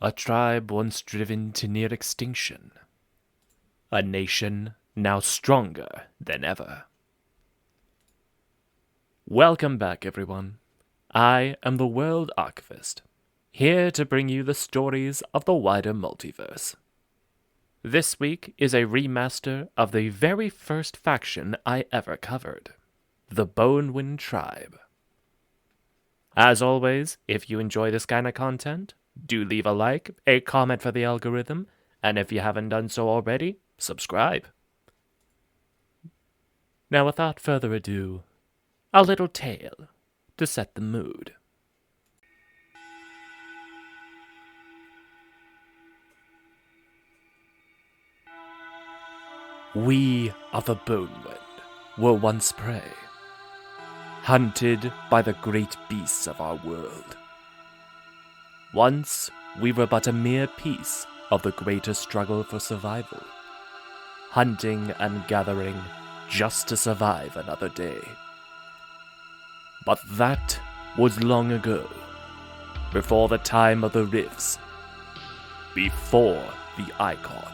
A tribe once driven to near extinction. A nation now stronger than ever. Welcome back, everyone. I am the World Archivist, here to bring you the stories of the wider multiverse. This week is a remaster of the very first faction I ever covered, the Bonewind tribe. As always, if you enjoy this kind of content, do leave a like, a comment for the algorithm, and if you haven't done so already, subscribe. Now, without further ado, a little tale to set the mood. We of the Bonewind were once prey, hunted by the great beasts of our world. Once we were but a mere piece of the greater struggle for survival, hunting and gathering just to survive another day. But that was long ago, before the time of the rifts, before the Icon.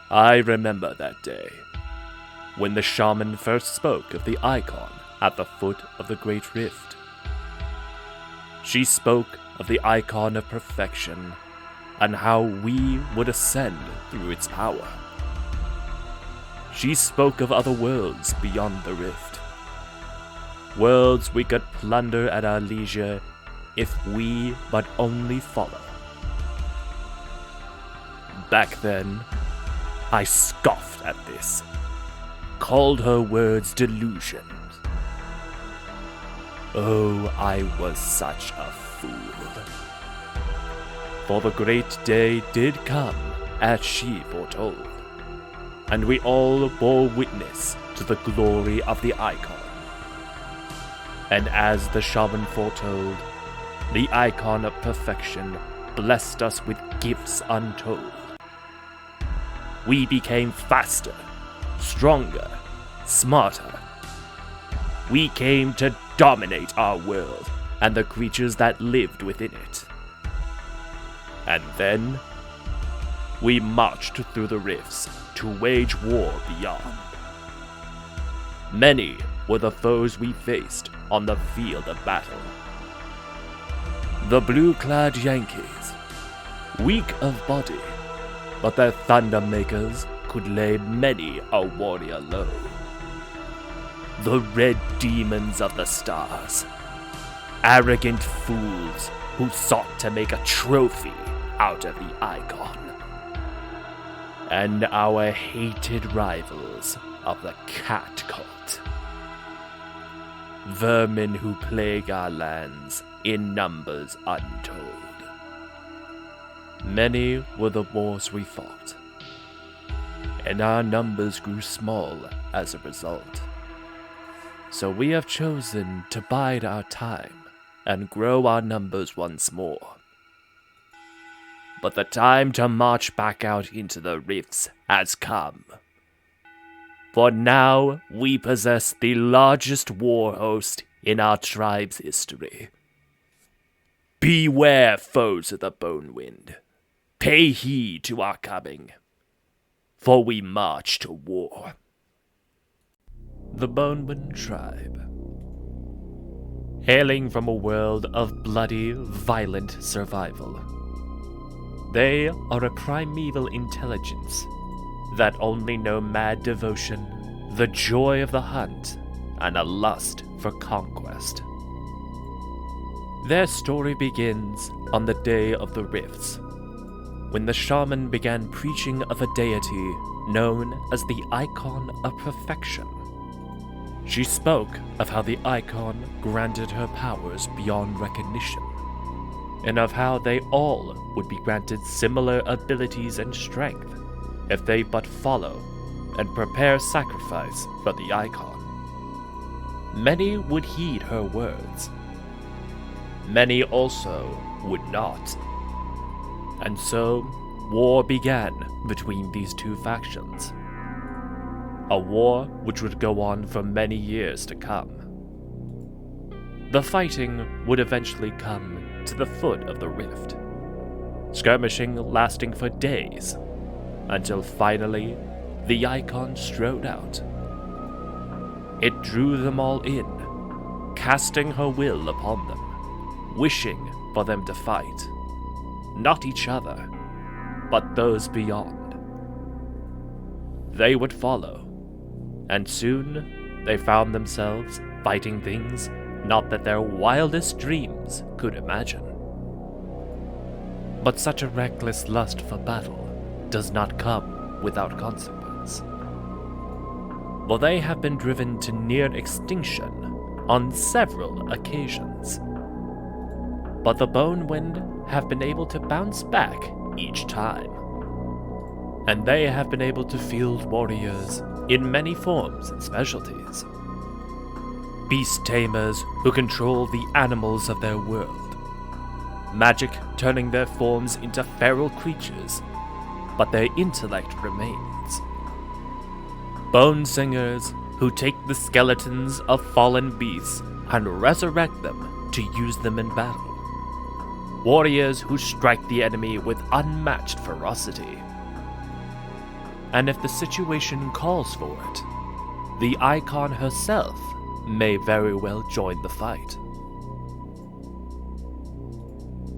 I remember that day, when the shaman first spoke of the Icon at the foot of the Great Rift. She spoke of the Icon of Perfection, and how we would ascend through its power. She spoke of other worlds beyond the rift. Worlds we could plunder at our leisure if we but only follow. Back then, I scoffed at this, called her words delusions. Oh, I was such a fool. For the great day did come, as she foretold, and we all bore witness to the glory of the Icon. And as the shaman foretold, the Icon of Perfection blessed us with gifts untold. We became faster, stronger, smarter. We came to dominate our world and the creatures that lived within it. And then, we marched through the rifts to wage war beyond. Many were the foes we faced on the field of battle. The blue-clad Yankees, weak of body, but their thunder makers could lay many a warrior low. The red demons of the stars, arrogant fools who sought to make a trophy out of the Icon. And our hated rivals of the Cat Cult. Vermin who plague our lands in numbers untold. Many were the wars we fought, and our numbers grew small as a result. So we have chosen to bide our time and grow our numbers once more. But the time to march back out into the rifts has come. For now we possess the largest war host in our tribe's history. Beware, foes of the Bonewind. Pay heed to our coming, for we march to war. The Bonewind tribe. Hailing from a world of bloody, violent survival. They are a primeval intelligence that only know mad devotion, the joy of the hunt, and a lust for conquest. Their story begins on the day of the rifts, when the shaman began preaching of a deity known as the Icon of Perfection. She spoke of how the Icon granted her powers beyond recognition, and of how they all would be granted similar abilities and strength if they but follow and prepare sacrifice for the Icon. Many would heed her words. Many also would not. And so, war began between these two factions. A war which would go on for many years to come. The fighting would eventually come to the foot of the rift, skirmishing lasting for days, until finally the icon strode out. It drew them all in, casting her will upon them, wishing for them to fight, not each other, but those beyond. They would follow, and soon they found themselves fighting things not that their wildest dreams could imagine. But such a reckless lust for battle does not come without consequence. For they have been driven to near extinction on several occasions. But the Bonewind have been able to bounce back each time. And they have been able to field warriors in many forms and specialties. Beast tamers who control the animals of their world. Magic turning their forms into feral creatures, but their intellect remains. Bone singers who take the skeletons of fallen beasts and resurrect them to use them in battle. Warriors who strike the enemy with unmatched ferocity. And if the situation calls for it, the icon herself may very well join the fight.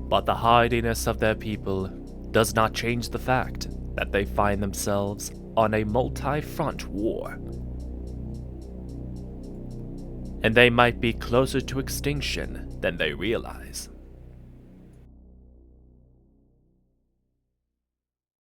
But the hardiness of their people does not change the fact that they find themselves on a multi-front war. And they might be closer to extinction than they realize.